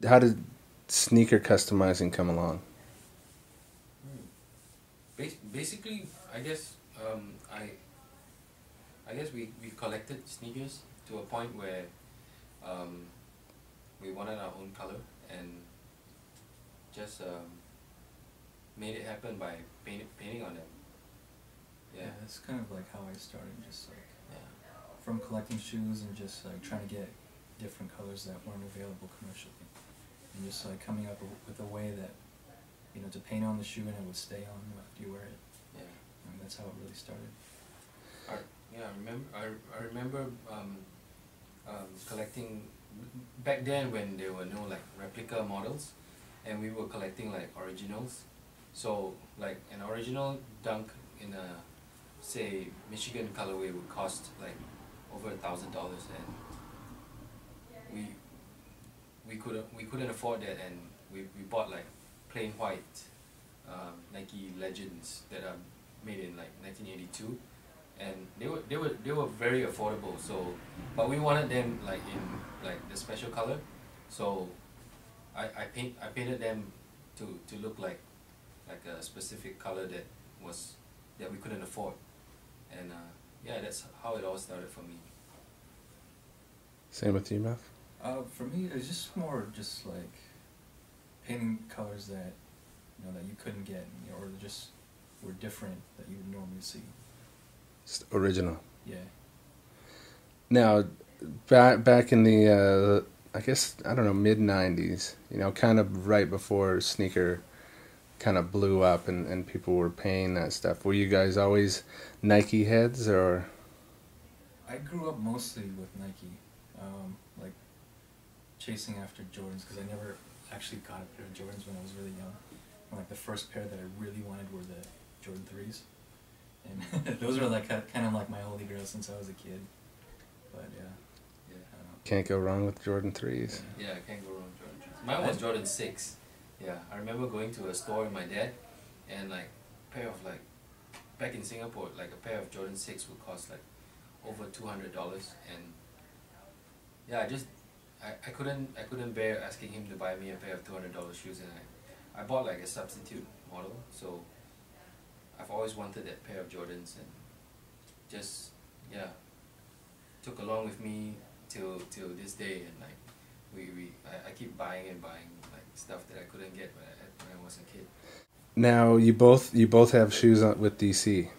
How did sneaker customizing come along? Basically, I guess I guess we collected sneakers to a point where um, we wanted our own color and just made it happen by painting on them. Yeah, that's kind of like how I started, just like Yeah. from collecting shoes and just like trying to get different colors that weren't available commercially, and just like coming up with a way that, you know, to paint on the shoe and it would stay on after you wear it. Yeah. I mean, that's how it really started. I remember collecting back then when there were no like replica models, and we were collecting like originals. So like an original Dunk in a, say, Michigan colorway would cost like over $1,000, and we couldn't afford that, and we bought like plain white Nike Legends that are made in like 1982, and they were very affordable. So, but we wanted them like in like the special color, so I painted them to look like a specific color that we couldn't afford, and yeah, that's how it all started for me. Same with you, Meth? For me, it's just more just like painting colors that, you know, that you couldn't get, you know, or just were different that you would normally see. Just original. Yeah. Now, back in the I guess, I don't know, mid-90s, you know, kind of right before sneaker kind of blew up and people were paying that stuff. Were you guys always Nike heads, or? I grew up mostly with Nike, like chasing after Jordans, because I never actually got a pair of Jordans when I was really young. And like the first pair that I really wanted were the Jordan 3s, and those were like kind of like my holy grail since I was a kid. But yeah. Can't go wrong with Jordan 3s. Yeah, I can't go wrong with Jordan 3s. Mine was Jordan 6. Yeah, I remember going to a store with my dad, and like a pair of like, back in Singapore, like a pair of Jordan 6 would cost like over $200, and yeah, I couldn't bear asking him to buy me a pair of $200 shoes, and I bought like a substitute model. So I've always wanted that pair of Jordans, and just, yeah, took along with me till this day, and like I keep buying and buying like stuff that I couldn't get when I was a kid. Now, you both have shoes with DC.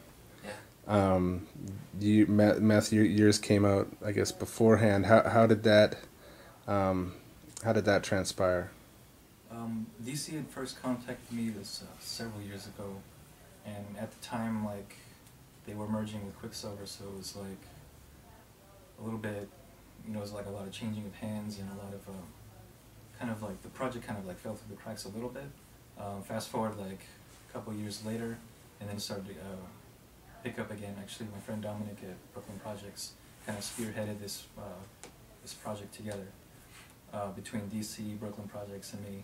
Yeah. Meth, yours came out, I guess, beforehand. How did that transpire? DC had first contacted me this several years ago, and at the time, like, they were merging with Quicksilver, so it was like a little bit, you know, it was like a lot of changing of hands and a lot of kind of like the project kind of like fell through the cracks a little bit. Fast forward like a couple of years later, and then started to pick up again. Actually, my friend Dominic at Brooklyn Projects kind of spearheaded this this project together between DC, Brooklyn Projects, and me.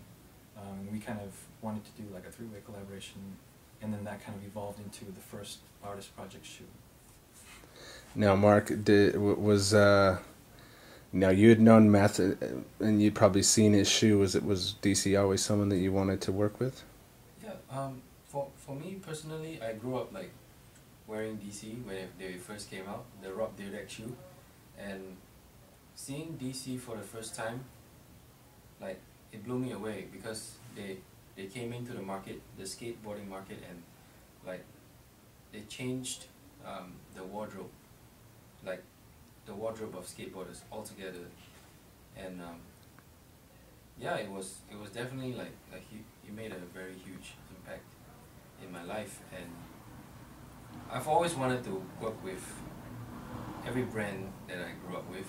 We kind of wanted to do like a three-way collaboration, and then that kind of evolved into the first artist project shoe. Now, Mark, now you had known Meth, and you'd probably seen his shoe. Was DC always someone that you wanted to work with? Yeah. For me personally, I grew up like wearing DC when they first came out, the Rob Dyrdek shoe, and seeing DC for the first time, like, it blew me away, because they came into the market, the skateboarding market, and like they changed the wardrobe, like the wardrobe of skateboarders altogether, and yeah, it was definitely like it made a very huge impact in my life, and I've always wanted to work with every brand that I grew up with,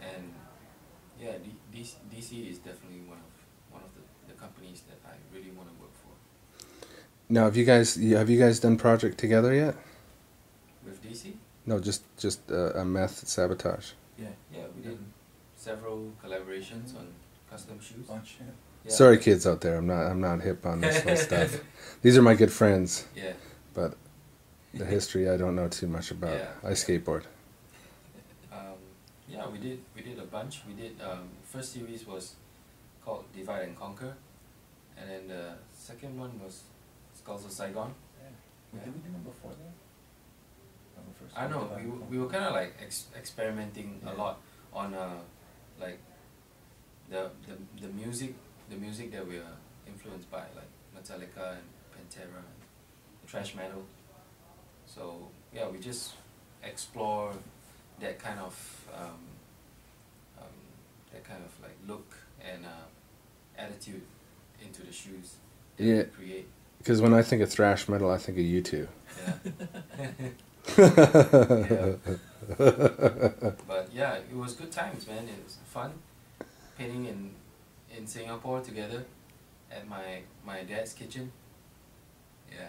and yeah, DC is definitely one of the companies that I really want to work for. Now, have you guys done project together yet? With DC? No, just a Meth Sabotage. Yeah. Yeah, we did several collaborations on custom shoes. Bunch, yeah. Yeah. Sorry, kids out there, I'm not hip on this whole stuff. These are my good friends. Yeah. But the history I don't know too much about. Yeah. I skateboard. Yeah, we did a bunch. We did first series was called Divide and Conquer, and then the second one was Skulls of Saigon. Did we do one before that? When we first I know started we were kind of like experimenting a lot on like the music that we are influenced by, like Metallica and Pantera and thrash metal. So yeah, we just explore that kind of like look and attitude into the shoes that Yeah. we create. Because when I think of thrash metal, I think of you two. Yeah. But yeah, it was good times, man. It was fun painting in Singapore together at my dad's kitchen. Yeah.